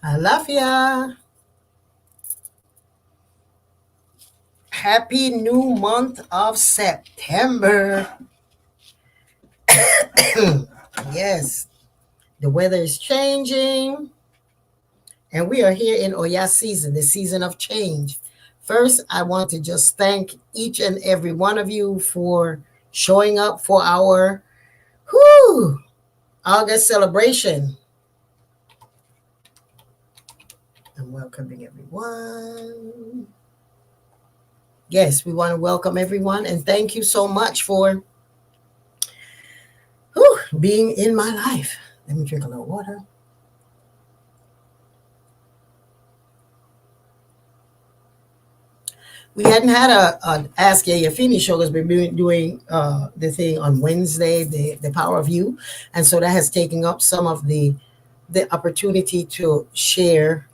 I love ya. Happy new month of September. Yes, the weather is changing, and we are here in Oya season, the season of change. First, I want to just thank each and every one of you for showing up for our August celebration. I'm welcoming everyone. Yes, we want to welcome everyone and thank you so much for being in my life. Let me drink a little water. We hadn't had a Ask Yeyefini show because we've been doing the thing on Wednesday, the Power of You, and so that has taken up some of the opportunity to share,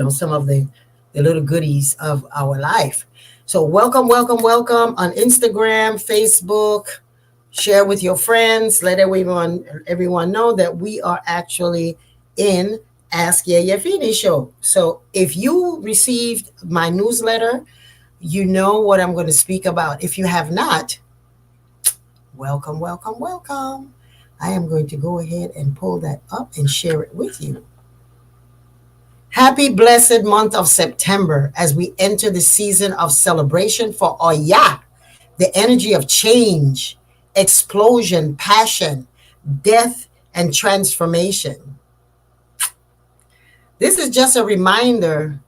some of the little goodies of our life. So welcome, welcome, welcome on Instagram, Facebook. Share with your friends. Let everyone know that we are actually in Ask Yeyefini show. So if you received my newsletter, you know what I'm going to speak about. If you have not, welcome, welcome, welcome. I am going to go ahead and pull that up and share it with you. Happy blessed month of September as we enter the season of celebration for Oya, the energy of change, explosion, passion, death, and transformation. This is just a reminder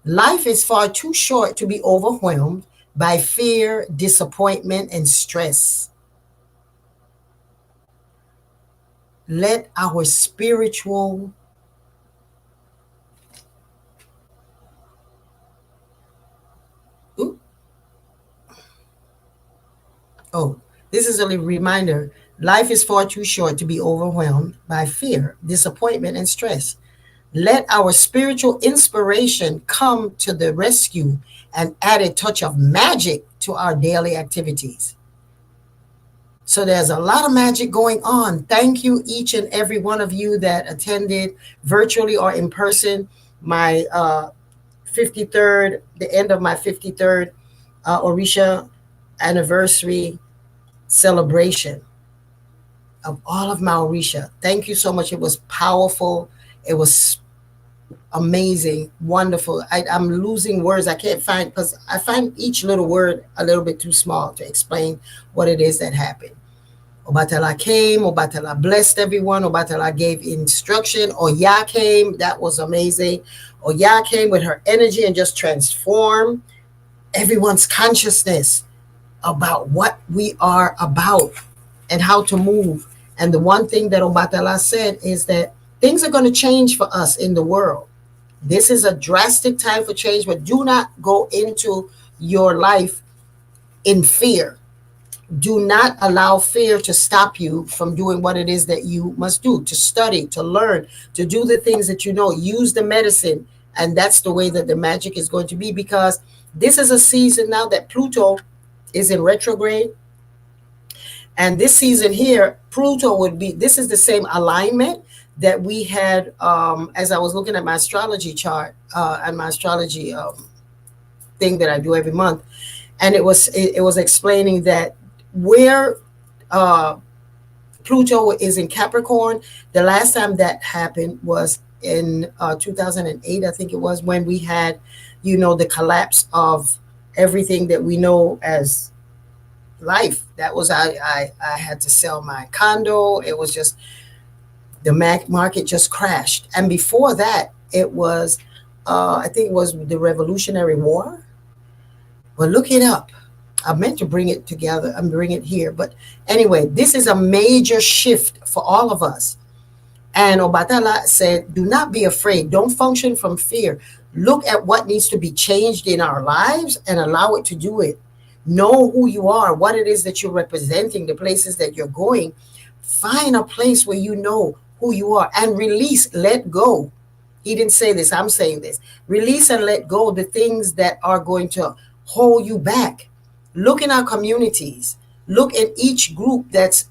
life is far too short to be overwhelmed by fear, disappointment, and stress. Let our spiritual Ooh, oh, this is a reminder. Life is far too short to be overwhelmed by fear, disappointment, and stress. Let our spiritual inspiration come to the rescue and add a touch of magic to our daily activities. So there's a lot of magic going on. Thank you, each and every one of you that attended virtually or in person my 53rd, the end of my 53rd Orisha anniversary celebration of all of my Orisha. Thank you so much. It was powerful. It was amazing, wonderful. I'm losing words. I can't find, because I find each little word a little bit too small to explain what it is that happened. Obatala came, Obatala blessed everyone, Obatala gave instruction, Oya came, that was amazing. Oya came with her energy and just transformed everyone's consciousness about what we are about and how to move. And the one thing that Obatala said is that things are going to change for us in the world. This is a drastic time for change, but do not go into your life in fear. Do not allow fear to stop you from doing what it is that you must do, to study, to learn, to do the things that you know. Use the medicine. And that's the way that the magic is going to be, because this is a season now that Pluto is in retrograde. And this season here, Pluto would be, this is the same alignment that we had as I was looking at my astrology chart and my astrology thing that I do every month. And it was explaining that where Pluto is in Capricorn, the last time that happened was in 2008, I think it was, when we had, the collapse of everything that we know as life. That was, I had to sell my condo. It was just, the market just crashed. And before that, it was, I think it was the Revolutionary War. Well, look it up. I meant to bring it together and bring it here. But anyway, this is a major shift for all of us. And Obatala said, do not be afraid. Don't function from fear. Look at what needs to be changed in our lives and allow it to do it. Know who you are, what it is that you're representing, the places that you're going. Find a place where you know who you are and release, let go. He didn't say this, I'm saying this. Release and let go the things that are going to hold you back. Look in our communities. Look at each group that's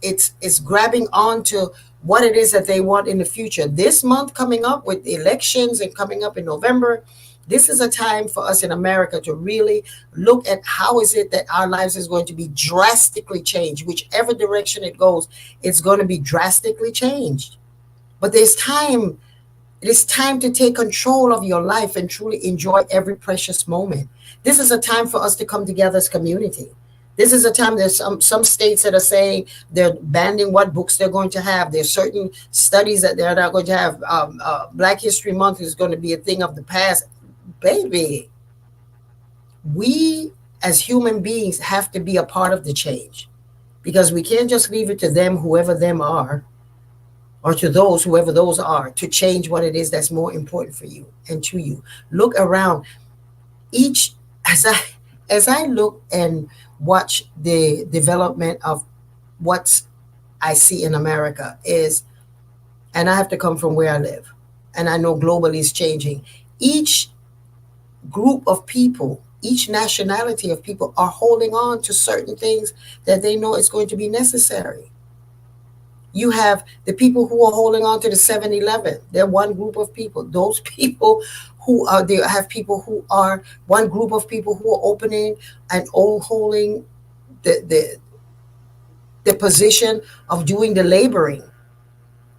grabbing onto what it is that they want in the future. This month coming up with elections and coming up in November, this is a time for us in America to really look at how is it that our lives is going to be drastically changed. Whichever direction it goes, it's going to be drastically changed. But there's time. It is time to take control of your life and truly enjoy every precious moment. This is a time for us to come together as community. This is a time. There's some states that are saying they're banning what books they're going to have. There's certain studies that they're not going to have. Black History Month is going to be a thing of the past. Baby, we as human beings have to be a part of the change, because we can't just leave it to them, whoever them are, or to those, whoever those are, to change what it is that's more important for you and to you. Look around. Each as I look and watch the development of what I see in America is, and I have to come from where I live, and I know globally is changing. Each group of people, each nationality of people are holding on to certain things that they know is going to be necessary. You have the people who are holding on to the 7-Eleven. They're one group of people. Those people who are, they have people who are one group of people who are opening and all holding the position of doing the laboring.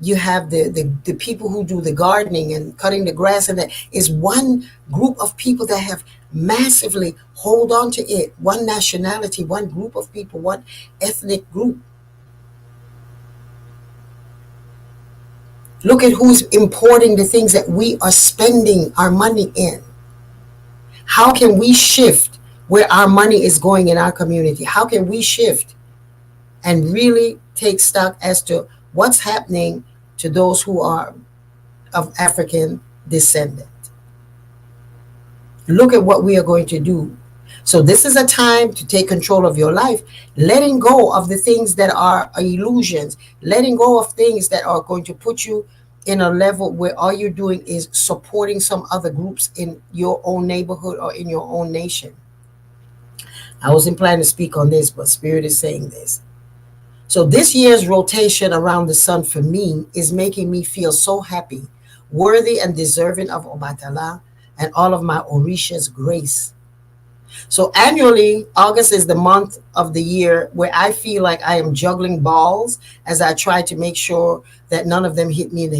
You have the people who do the gardening and cutting the grass, and that is one group of people that have massively hold on to it. One nationality, one group of people, one ethnic group. Look at who's importing the things that we are spending our money in. How can we shift where our money is going in our community? How can we shift and really take stock as to what's happening to those who are of African descent? Look at what we are going to do. So this is a time to take control of your life, letting go of the things that are illusions, letting go of things that are going to put you in a level where all you're doing is supporting some other groups in your own neighborhood or in your own nation. I wasn't planning to speak on this, but Spirit is saying this. So this year's rotation around the sun for me is making me feel so happy, worthy and deserving of Obatala and all of my Orisha's grace. So annually, August is the month of the year where I feel like I am juggling balls as I try to make sure that none of them hit me in the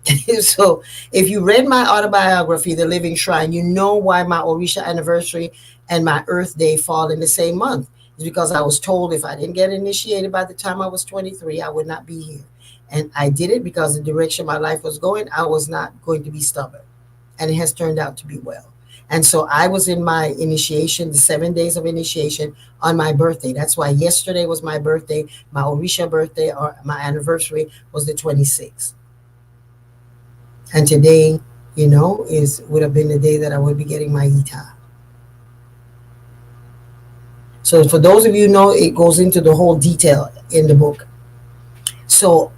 head. So if you read my autobiography, The Living Shrine, you know why my Orisha anniversary and my Earth Day fall in the same month. It's because I was told if I didn't get initiated by the time I was 23, I would not be here. And I did it because the direction my life was going, I was not going to be stubborn. And it has turned out to be well. And so I was in my initiation, the 7 days of initiation on my birthday. That's why yesterday was my birthday. My Orisha birthday, or my anniversary, was the 26th. And today, would have been the day that I would be getting my Ita. So for those of you who know, it goes into the whole detail in the book. So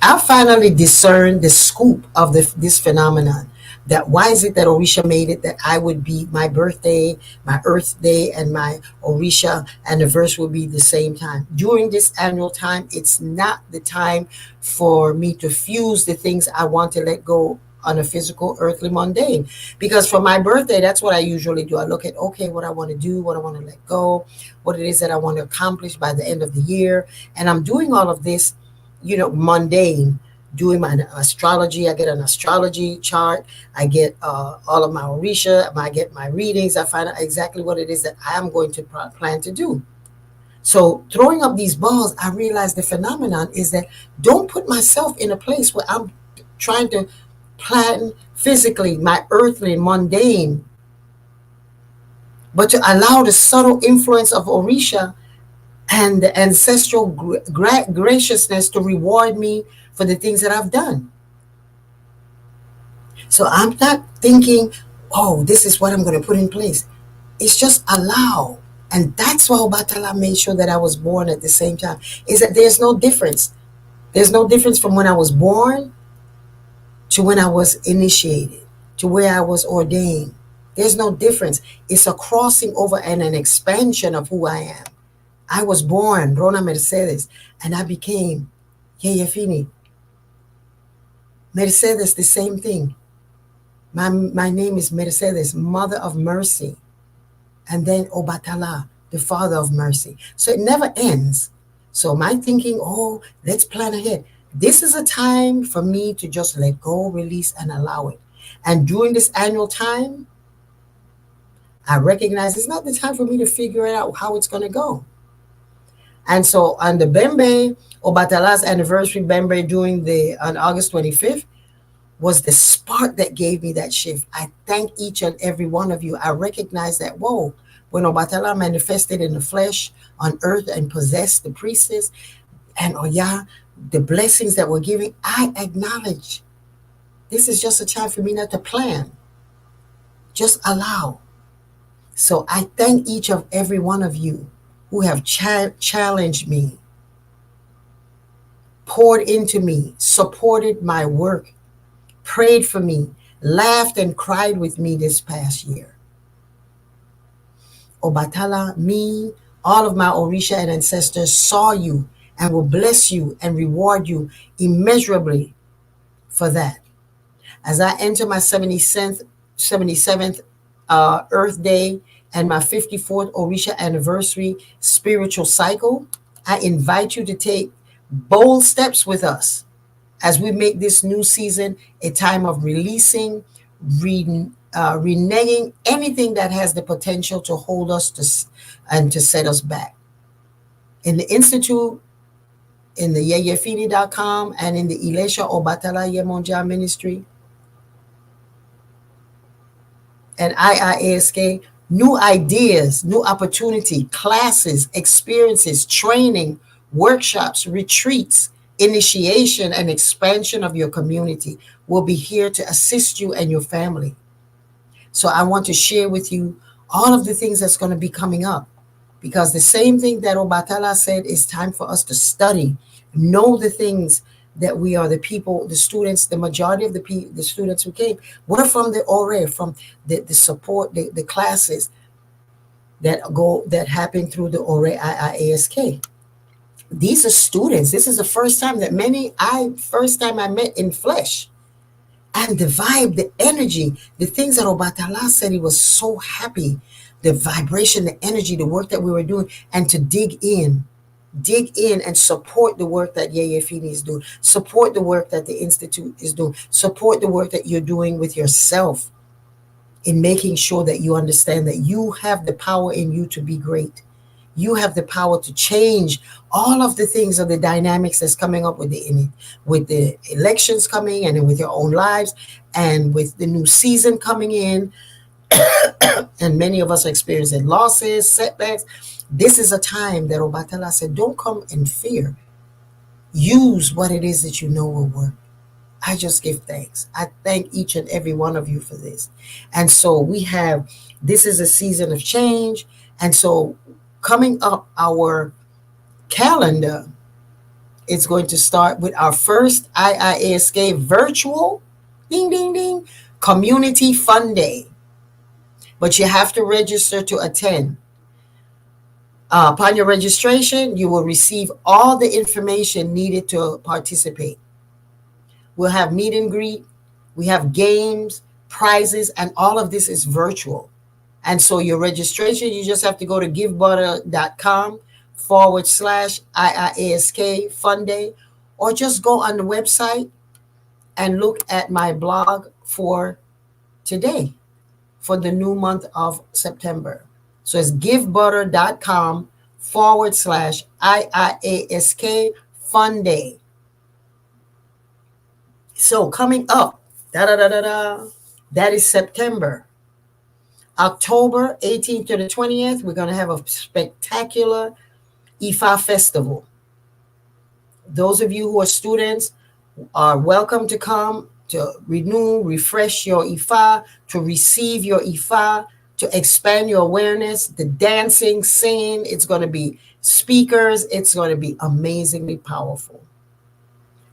I finally discerned the scoop of this phenomenon. That why is it that Orisha made it that I would be, my birthday, my Earth Day, and my Orisha anniversary would be the same time. During this annual time, it's not the time for me to fuse the things I want to let go on a physical, earthly, mundane. Because for my birthday, that's what I usually do. I look at, okay, what I want to do, what I want to let go, what it is that I want to accomplish by the end of the year. And I'm doing all of this, mundane. Doing my astrology, I get an astrology chart. I get all of my Orisha. I get my readings. I find out exactly what it is that I am going to plan to do. So throwing up these balls, I realize the phenomenon is that don't put myself in a place where I'm trying to plan physically my earthly, mundane, but to allow the subtle influence of Orisha and the ancestral graciousness to reward me for the things that I've done. So I'm not thinking, oh, this is what I'm going to put in place. It's just allow. And that's why Obatala made sure that I was born at the same time. Is that there's no difference. There's no difference from when I was born to when I was initiated, to where I was ordained. There's no difference. It's a crossing over and an expansion of who I am. I was born, Rona Mercedes, and I became Yeyefini, Mercedes, the same thing. My name is Mercedes, Mother of Mercy. And then Obatala, the Father of Mercy. So it never ends. So my thinking, oh, let's plan ahead. This is a time for me to just let go, release, and allow it. And during this annual time, I recognize it's not the time for me to figure it out how it's going to go. And so on the Bembe, Obatala's anniversary Bembe during the on August 25th, was the spark that gave me that shift. I thank each and every one of you. I recognize that, whoa, when Obatala manifested in the flesh on earth and possessed the priestess and Oya, the blessings that we're giving, I acknowledge this is just a time for me not to plan, just allow. So I thank each of every one of you who have challenged me, poured into me, supported my work, prayed for me, laughed and cried with me this past year. Obatala, me, all of my Orisha and ancestors saw you and will bless you and reward you immeasurably for that. As I enter my 77th Earth Day and my 54th Orisha anniversary spiritual cycle, I invite you to take bold steps with us as we make this new season a time of releasing, reneging anything that has the potential to hold us and to set us back. In the Institute, in the Yeyefini.com, and in the Ilesha Obatala Yemonja Ministry, and IIASK, new ideas, new opportunity, classes, experiences, training, workshops, retreats, initiation, and expansion of your community will be here to assist you and your family. So I want to share with you all of the things that's going to be coming up, because the same thing that Obatala said, is time for us to study, know the things that we are, the people, the students, the majority of the students who came were from the Ore, from the support, the classes that happen through the Ore IIASK. These are students. This is the first time that first time I met in flesh. And the vibe, the energy, the things that Obatala said, he was so happy. The vibration, the energy, the work that we were doing, and to dig in and support the work that Yeyefini is doing, support the work that the Institute is doing, support the work that you're doing with yourself in making sure that you understand that you have the power in you to be great. You have the power to change all of the things of the dynamics that's coming up with the elections coming, and with your own lives, and with the new season coming in. And many of us are experiencing losses, setbacks. This is a time that Obatala said, don't come in fear. Use what it is that you know will work. I just give thanks. I thank each and every one of you for this. And so this is a season of change. And so coming up, our calendar is going to start with our first IIASK virtual, ding, ding, ding, community fun day. But you have to register to attend. Upon your registration, you will receive all the information needed to participate. We'll have meet and greet. We have games, prizes, and all of this is virtual. And so your registration, you just have to go to givebutter.com/IIASK Fun Day, or just go on the website and look at my blog for today, for the new month of September. So it's givebutter.com/IIASK Fun Day. So coming up, that is September. October 18th to the 20th, we're going to have a spectacular Ifa festival. Those of you who are students are welcome to come to renew, refresh your Ifa, to receive your Ifa, to expand your awareness, the dancing, singing. It's going to be speakers. It's going to be amazingly powerful.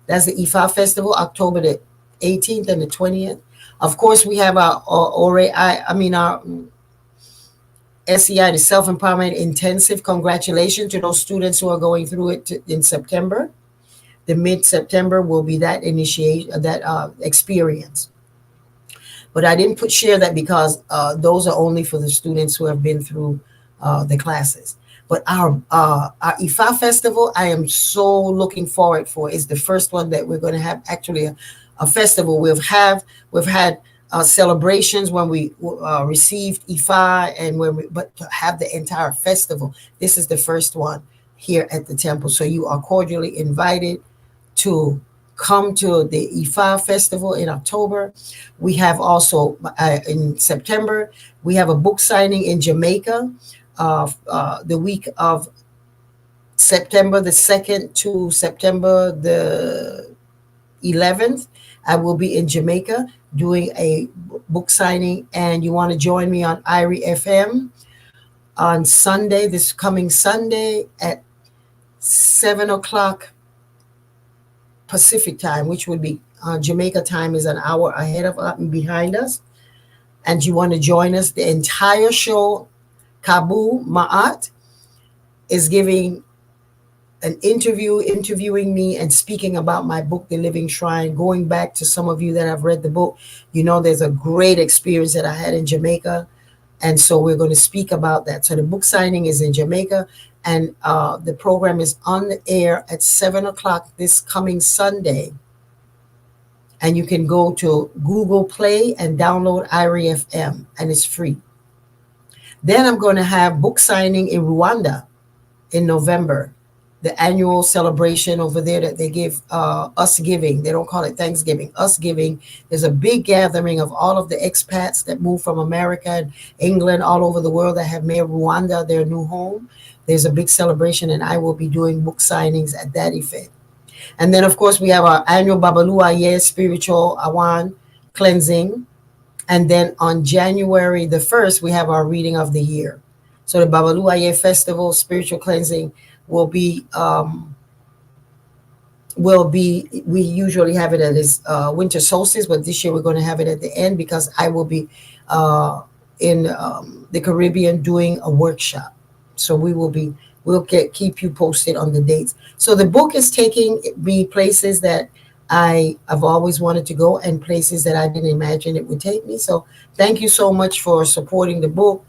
That's the Ifa Festival, October the 18th and the 20th. Of course, we have our SEI, the Self-Empowerment Intensive. Congratulations to those students who are going through it in September. The mid-September will be that initiation, that experience. But I didn't put share that because those are only for the students who have been through the classes. But our Ifa festival, I am so looking forward for. Is the first one that we're going to have actually a festival. We've had celebrations when we received Ifa and when we, but to have the entire festival, this is the first one here at the temple. So you are cordially invited to come to the Ifa festival in October. We have also in September, we have a book signing in Jamaica the week of September the 2nd to September the 11th. I will be in Jamaica doing a book signing, and you want to join me on IRI FM on Sunday, this coming Sunday at 7 o'clock Pacific time, which would be Jamaica time is an hour ahead of behind us. And you want to join us. The entire show, Kabu Ma'at is giving an interviewing me and speaking about my book, The Living Shrine. Going back to some of you that have read the book, you know there's a great experience that I had in Jamaica. And so we're going to speak about that. So the book signing is in Jamaica, and the program is on the air at 7 o'clock this coming Sunday. And you can go to Google Play and download IRI FM, and it's free. Then I'm going to have book signing in Rwanda in November, the annual celebration over there that they give us giving. They don't call it Thanksgiving, us giving. There's a big gathering of all of the expats that moved from America and England, all over the world, that have made Rwanda their new home. There's a big celebration, and I will be doing book signings at that event. And then, of course, we have our annual Babalua Ye spiritual Awan cleansing. And then on January the 1st, we have our reading of the year. So the Babalua Ye festival, spiritual cleansing, will be, we usually have it at this winter solstice, but this year we're going to have it at the end because I will be in the Caribbean doing a workshop. So we'll keep you posted on the dates. So the book is taking me places that I've always wanted to go and places that I didn't imagine it would take me. So thank you so much for supporting the book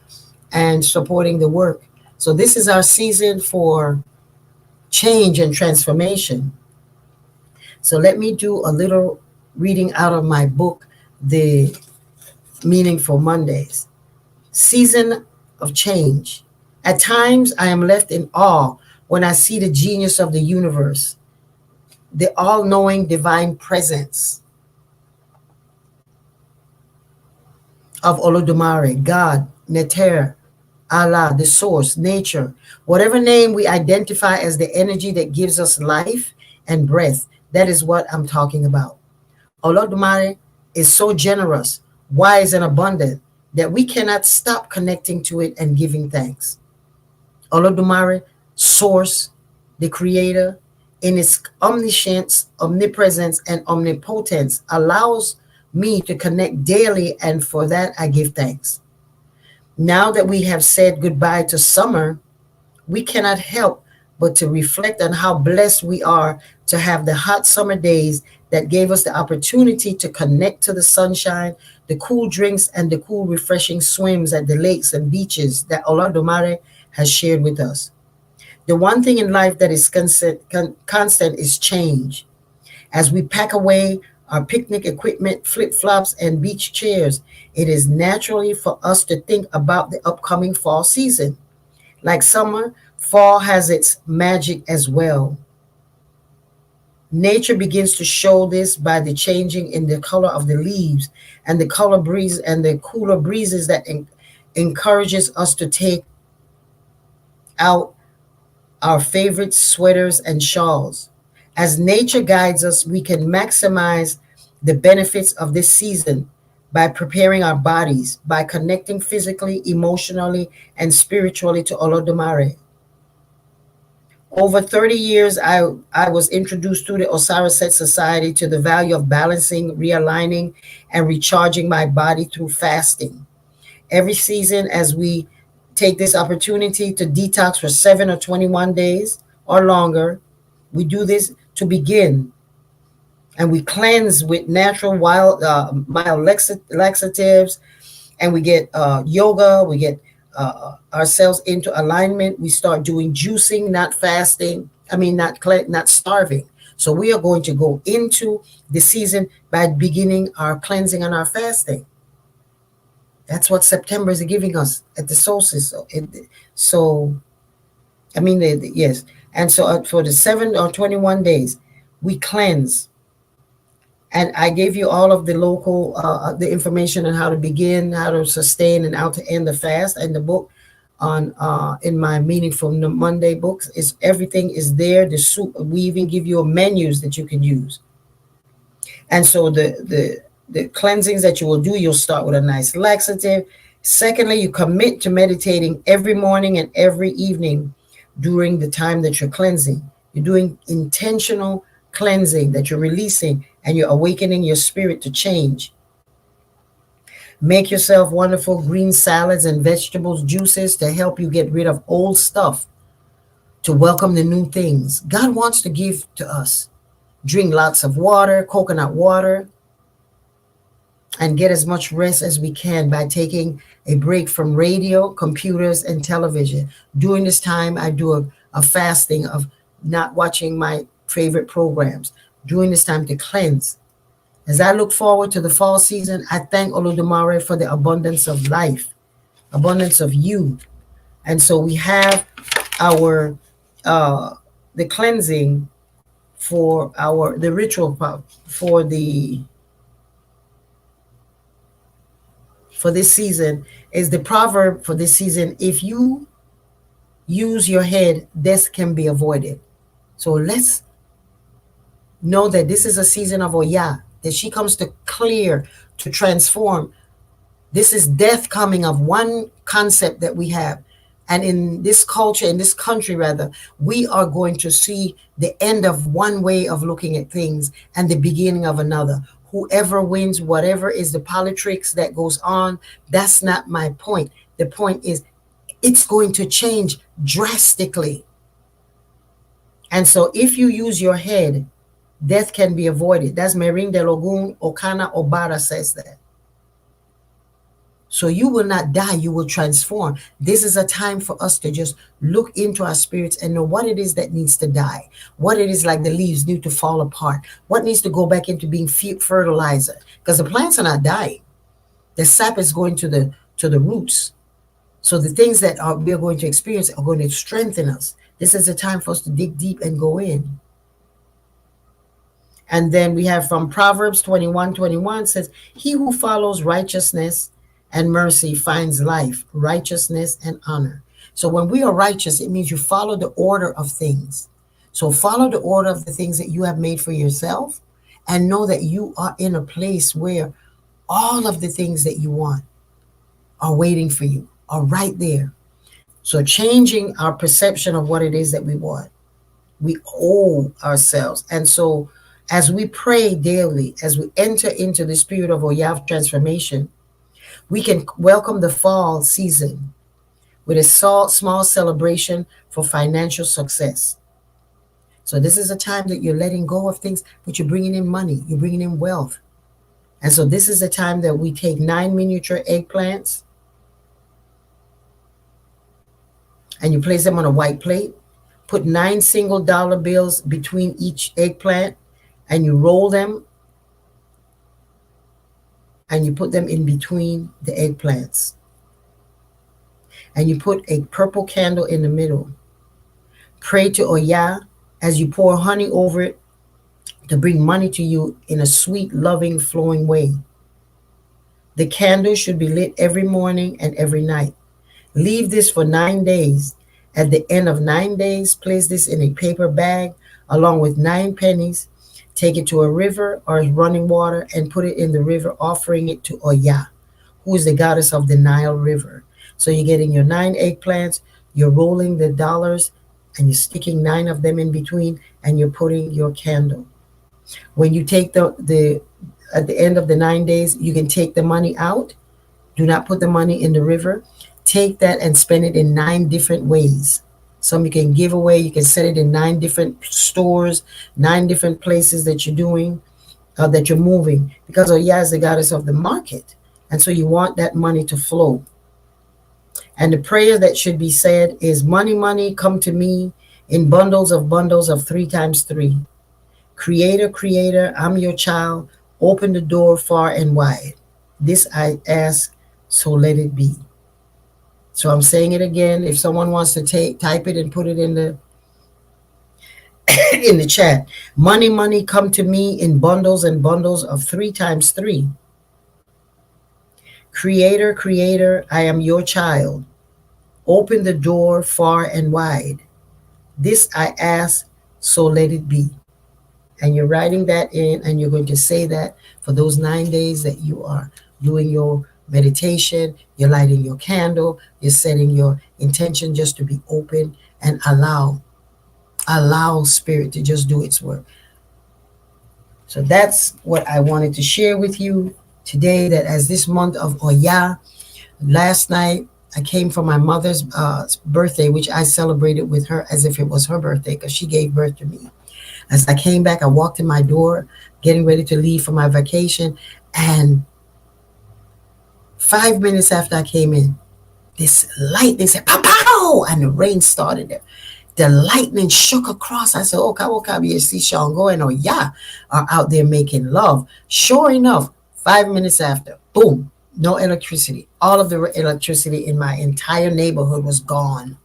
and supporting the work. So this is our season for change and transformation. So let me do a little reading out of my book, The Meaningful Mondays. Season of change. At times, I am left in awe when I see the genius of the universe, the all-knowing divine presence of Olodumare, God, Neter, Allah, the source, nature, whatever name we identify as the energy that gives us life and breath. That is what I'm talking about. Olodumare is so generous, wise, and abundant that we cannot stop connecting to it and giving thanks. Olodumare, source, the creator, in its omniscience, omnipresence, and omnipotence, allows me to connect daily, and for that I give thanks. Now that we have said goodbye to summer, we cannot help but to reflect on how blessed we are to have the hot summer days that gave us the opportunity to connect to the sunshine, the cool drinks, and the cool, refreshing swims at the lakes and beaches that Olodumare has shared with us. The one thing in life that is constant is change. As we pack away our picnic equipment, flip-flops, and beach chairs, it is naturally for us to think about the upcoming fall season. Like summer, fall has its magic as well. Nature begins to show this by the changing in the color of the leaves and the color breeze and the cooler breezes that encourages us to take out our favorite sweaters and shawls. As nature guides us, we can maximize the benefits of this season by preparing our bodies, by connecting physically, emotionally, and spiritually to Olodumare. Over 30 years, I was introduced through the Osiris Set Society to the value of balancing, realigning, and recharging my body through fasting. Every season, as we take this opportunity to detox for 7 or 21 days or longer, we do this to begin, and we cleanse with natural mild laxatives, and we get yoga, we get ourselves into alignment. We start doing juicing, not fasting. I mean, not starving. So we are going to go into the season by beginning our cleansing and our fasting. That's what September is giving us at the solstice. So I mean, yes. And so for the 7 or 21 days, we cleanse. And I gave you all of the local, the information on how to begin, how to sustain, and how to end the fast. And the book on in my Meaningful Monday books is everything is there. The soup, we even give you menus that you can use. And so the cleansings that you will do, you'll start with a nice laxative. Secondly, you commit to meditating every morning and every evening during the time that you're cleansing. You're doing intentional cleansing, that you're releasing, and you're awakening your spirit to change. Make yourself wonderful green salads and vegetables, juices to help you get rid of old stuff, to welcome the new things God wants to give to us. Drink lots of water, coconut water, and get as much rest as we can by taking a break from radio, computers, and television. During this time, I do a fasting of not watching my favorite programs. During this time to cleanse. As I look forward to the fall season, I thank Olodumare for the abundance of life, abundance of you. And so we have our the cleansing for the ritual for this season is the proverb for this season. If you use your head, death can be avoided. So let's know that this is a season of Oya, that she comes to clear, to transform. This is death coming of one concept that we have. And in this culture, in this country rather, we are going to see the end of one way of looking at things and the beginning of another. Whoever wins, whatever is the politics that goes on, that's not my point. The point is it's going to change drastically. And so if you use your head, death can be avoided. That's Merin de Logun Okana Obara says that. So you will not die, you will transform. This is a time for us to just look into our spirits and know what it is that needs to die, what it is like the leaves need to fall apart, what needs to go back into being fertilizer, because the plants are not dying. The sap is going to the roots. So the things that we are going to experience are going to strengthen us. This is a time for us to dig deep and go in. And then we have from Proverbs 21:21 says, he who follows righteousness and mercy finds life, righteousness, and honor. So when we are righteous, it means you follow the order of things. So follow the order of the things that you have made for yourself, and know that you are in a place where all of the things that you want are waiting for you, are right there. So changing our perception of what it is that we want, we owe ourselves. And so as we pray daily, as we enter into the spirit of Oyav transformation, we can welcome the fall season with a small celebration for financial success. So this is a time that you're letting go of things, but you're bringing in money, you're bringing in wealth. And so this is the time that we take 9 miniature eggplants and you place them on a white plate, put 9 single dollar bills between each eggplant, and you roll them and you put them in between the eggplants. And you put a purple candle in the middle. Pray to Oya as you pour honey over it to bring money to you in a sweet, loving, flowing way. The candle should be lit every morning and every night. Leave this for 9 days. At the end of 9 days, place this in a paper bag along with 9 pennies. Take it to a river or running water and put it in the river, offering it to Oya, who is the goddess of the Nile River. So you're getting your 9 eggplants, you're rolling the dollars, and you're sticking 9 of them in between, and you're putting your candle. When you take at the end of the 9 days, you can take the money out. Do not put the money in the river. Take that and spend it in 9 different ways. Some you can give away. You can set it in 9 different stores, 9 different places that you're doing, that you're moving. Because Oya is the goddess of the market. And so you want that money to flow. And the prayer that should be said is, money, money, come to me in bundles of 3 times 3. Creator, creator, I'm your child. Open the door far and wide. This I ask, so let it be. So I'm saying it again. If someone wants to type it and put it in the in the chat. Money, money, come to me in bundles and bundles of 3 times 3. Creator, creator, I am your child. Open the door far and wide. This I ask, so let it be. And you're writing that in, and you're going to say that for those 9 days that you are doing your meditation, you're lighting your candle, you're setting your intention just to be open and allow spirit to just do its work. So that's what I wanted to share with you today, that as this month of Oya, last night I came from my mother's birthday, which I celebrated with her as if it was her birthday, because she gave birth to me. As I came back, I walked in my door, getting ready to leave for my vacation, and 5 minutes after I came in, this light, they said, pow, pow, and the rain started there. The lightning shook across. I said, oh, see Shango and Oya are out there making love. Sure enough, 5 minutes after, boom, no electricity. All of the electricity in my entire neighborhood was gone.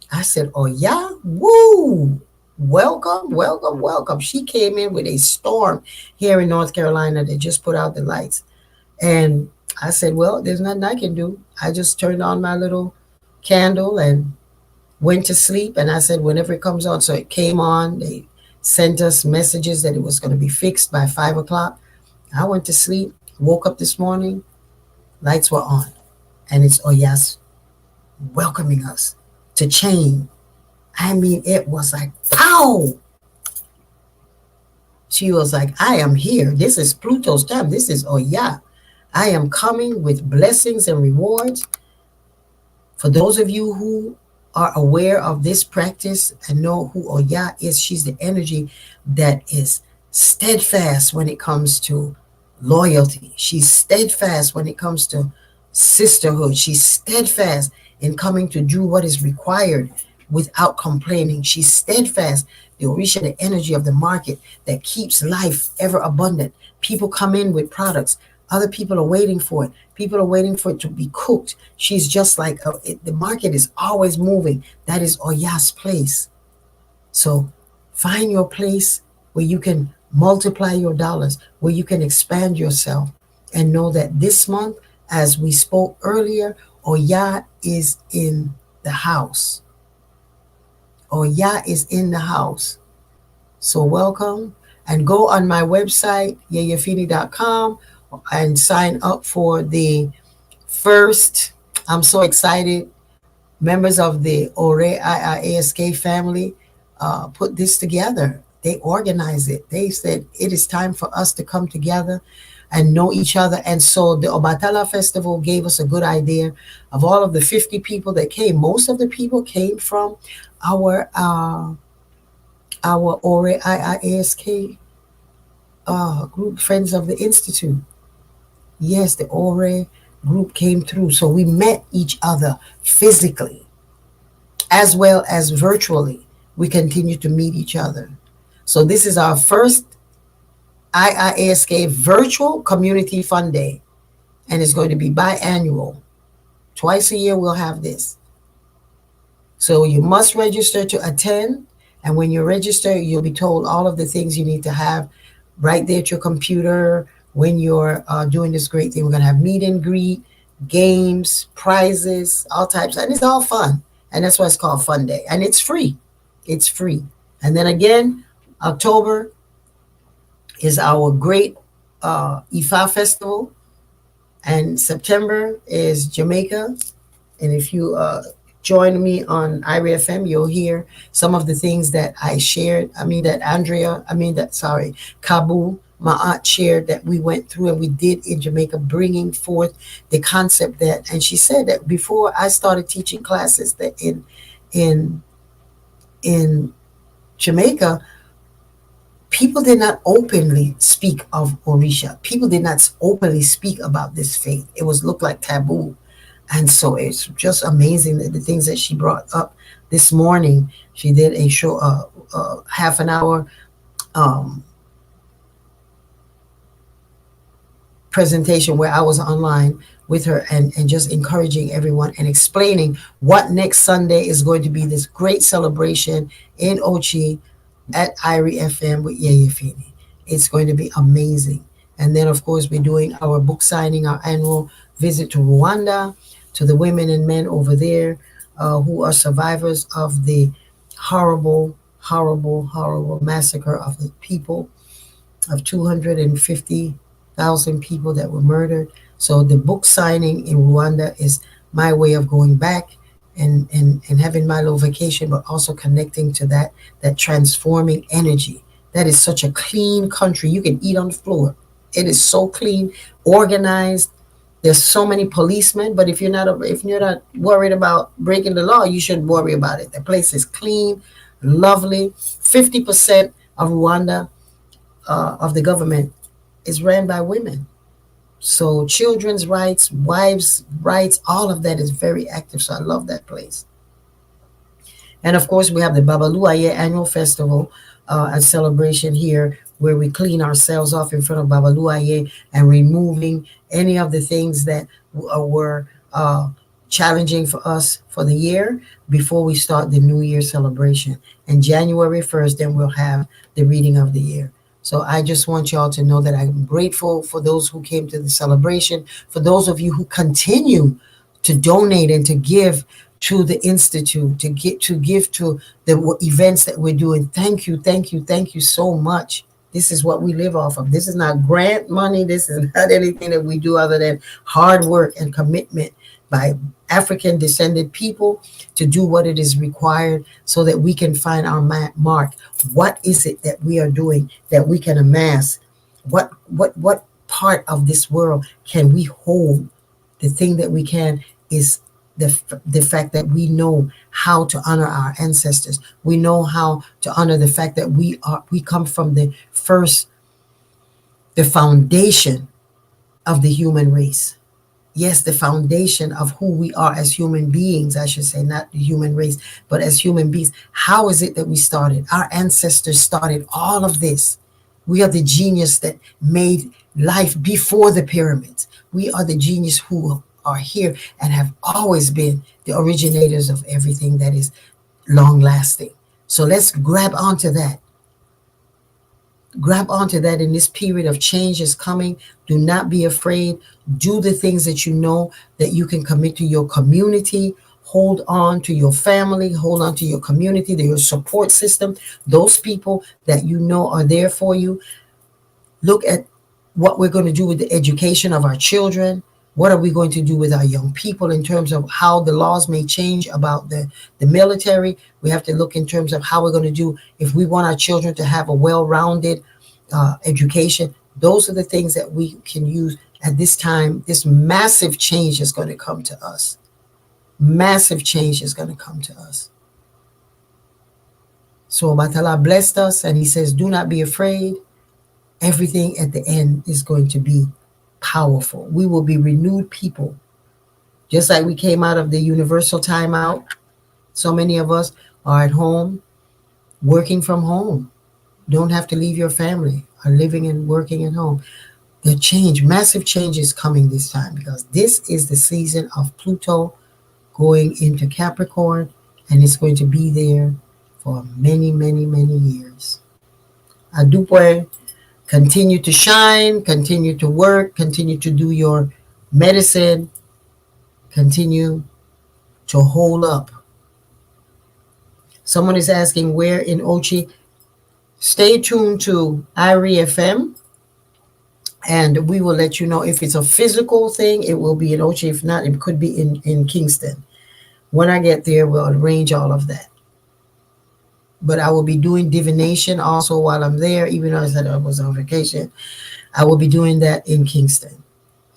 I said, Oya, woo, welcome, welcome, welcome. She came in with a storm here in North Carolina. They just put out the lights. And I said, well, there's nothing I can do. I just turned on my little candle and went to sleep. And I said, whenever it comes on. So it came on. They sent us messages that it was going to be fixed by 5 o'clock. I went to sleep, woke up this morning, lights were on. And it's Oyas welcoming us to change. I mean, it was like, pow! She was like, I am here. This is Pluto's time. This is Oya. I am coming with blessings and rewards. For those of you who are aware of this practice and know who Oya is, she's the energy that is steadfast when it comes to loyalty. She's steadfast when it comes to sisterhood. She's steadfast in coming to do what is required without complaining. She's steadfast, the Orisha, the energy of the market that keeps life ever abundant. People come in with products. Other people are waiting for it. People are waiting for it to be cooked. She's just like, the market is always moving. That is Oya's place. So find your place where you can multiply your dollars, where you can expand yourself, and know that this month, as we spoke earlier, Oya is in the house. Oya is in the house. So welcome, and go on my website, Yeyefini.com, and sign up for the first. I'm so excited. Members of the Ore IIASK family put this together. They organized it. They said it is time for us to come together and know each other. And so the Obatala Festival gave us a good idea of all of the 50 people that came. Most of the people came from our Ore IIASK group, Friends of the Institute. Yes, the Ore group came through. So we met each other physically as well as virtually. We continue to meet each other. So this is our first IIASK virtual community fun day, and it's going to be biannual. Twice a year we'll have this. So you must register to attend, and when you register, you'll be told all of the things you need to have right there at your computer when you're doing this great thing. We're going to have meet and greet, games, prizes, all types, and it's all fun. And that's why it's called Fun Day. And it's free. It's free. And then again, October is our great Ifa festival. And September is Jamaica. And if you join me on IRA FM, you'll hear some of the things that I shared. Kabu, my aunt, shared that we went through and we did in Jamaica, bringing forth the concept that, and she said that before I started teaching classes that in in in Jamaica, people did not openly speak of Orisha. People did not openly speak about this faith. It was looked like taboo. And so it's just amazing that the things that she brought up this morning. She did a show, half an hour um, presentation where I was online with her, and just encouraging everyone and explaining what next Sunday is going to be, this great celebration in Ochi at Irie FM with Yeyefini. It's going to be amazing. And then, of course, we're doing our book signing, our annual visit to Rwanda, to the women and men over there who are survivors of the horrible, horrible, horrible massacre of the people, of 250,000 people that were murdered. So the book signing in Rwanda is my way of going back and having my little vacation, but also connecting to that transforming energy. That is such a clean country. You can eat on the floor. It is so clean, organized. There's so many policemen, but if you're not worried about breaking the law, you shouldn't worry about it. The place is clean, lovely. 50% of Rwanda, of the government, is ran by women. So children's rights, wives' rights, all of that is very active. So I love that place. And of course, we have the Babaluaye annual festival, a celebration here where we clean ourselves off in front of Babaluaye and removing any of the things that were challenging for us for the year before we start the New Year celebration. And January 1st, then we'll have the reading of the year. So I just want y'all to know that I'm grateful for those who came to the celebration, for those of you who continue to donate and to give to the institute, to give to the events that we're doing. Thank you, thank you, thank you so much. This is what we live off of. This is not grant money. This is not anything that we do other than hard work and commitment by African descended people to do what it is required so that we can find our mark. What is it that we are doing that we can amass? What part of this world can we hold? The thing that we can is the fact that we know how to honor our ancestors. We know how to honor the fact that we come from the foundation of the human race. Yes, the foundation of who we are as human beings, I should say, not the human race, but as human beings. How is it that we started? Our ancestors started all of this. We are the genius that made life before the pyramids. We are the genius who are here and have always been the originators of everything that is long lasting. So let's grab onto that. Grab onto that in this period of change is coming. Do not be afraid. Do the things that you know that you can commit to your community. Hold on to your family. Hold on to your community, to your support system. Those people that you know are there for you. Look at what we're going to do with the education of our children. What are we going to do with our young people in terms of how the laws may change about the military? We have to look in terms of how we're going to do if we want our children to have a well-rounded education. Those are the things that we can use at this time. This massive change is going to come to us. Massive change is going to come to us. So Batala blessed us and he says, do not be afraid. Everything at the end is going to be powerful. We will be renewed people. Just like we came out of the universal timeout, so many of us are at home, working from home. Don't have to leave your family, are living and working at home. The change, massive change is coming this time because this is the season of Pluto going into Capricorn, and it's going to be there for many, many, many years. Adupwe, continue to shine, continue to work, continue to do your medicine, continue to hold up. Someone is asking where in Ochi. Stay tuned to Irie FM, and we will let you know if it's a physical thing. It will be in Ochi. If not, it could be in Kingston. When I get there, we'll arrange all of that. But I will be doing divination also while I'm there, even though I said I was on vacation. I will be doing that in Kingston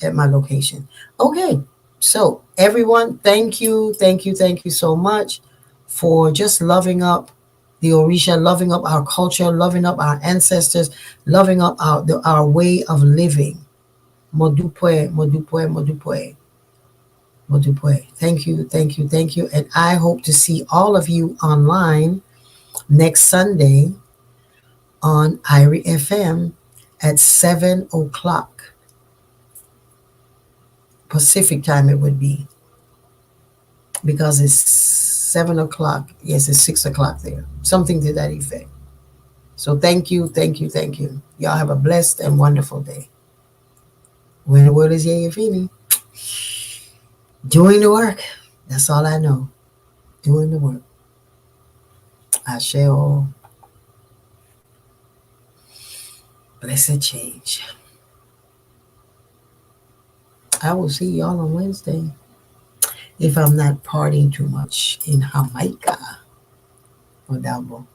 at my location. Okay, so everyone, thank you so much. for just loving up the Orisha, loving up our culture, loving up our ancestors, loving up our way of living. Modupwe, modupwe, modupwe, modupwe. Thank you, thank you, thank you. And I hope to see all of you online next Sunday on IRI FM at 7 o'clock Pacific time it would be, because it's 7 o'clock. Yes, it's 6 o'clock there. Something to that effect. So thank you, thank you, thank you. Y'all have a blessed and wonderful day. When the word is Yeyefini, doing the work. That's all I know. Doing the work. I shall blessed change. I will see y'all on Wednesday, if I'm not partying too much in Jamaica or Dalbo.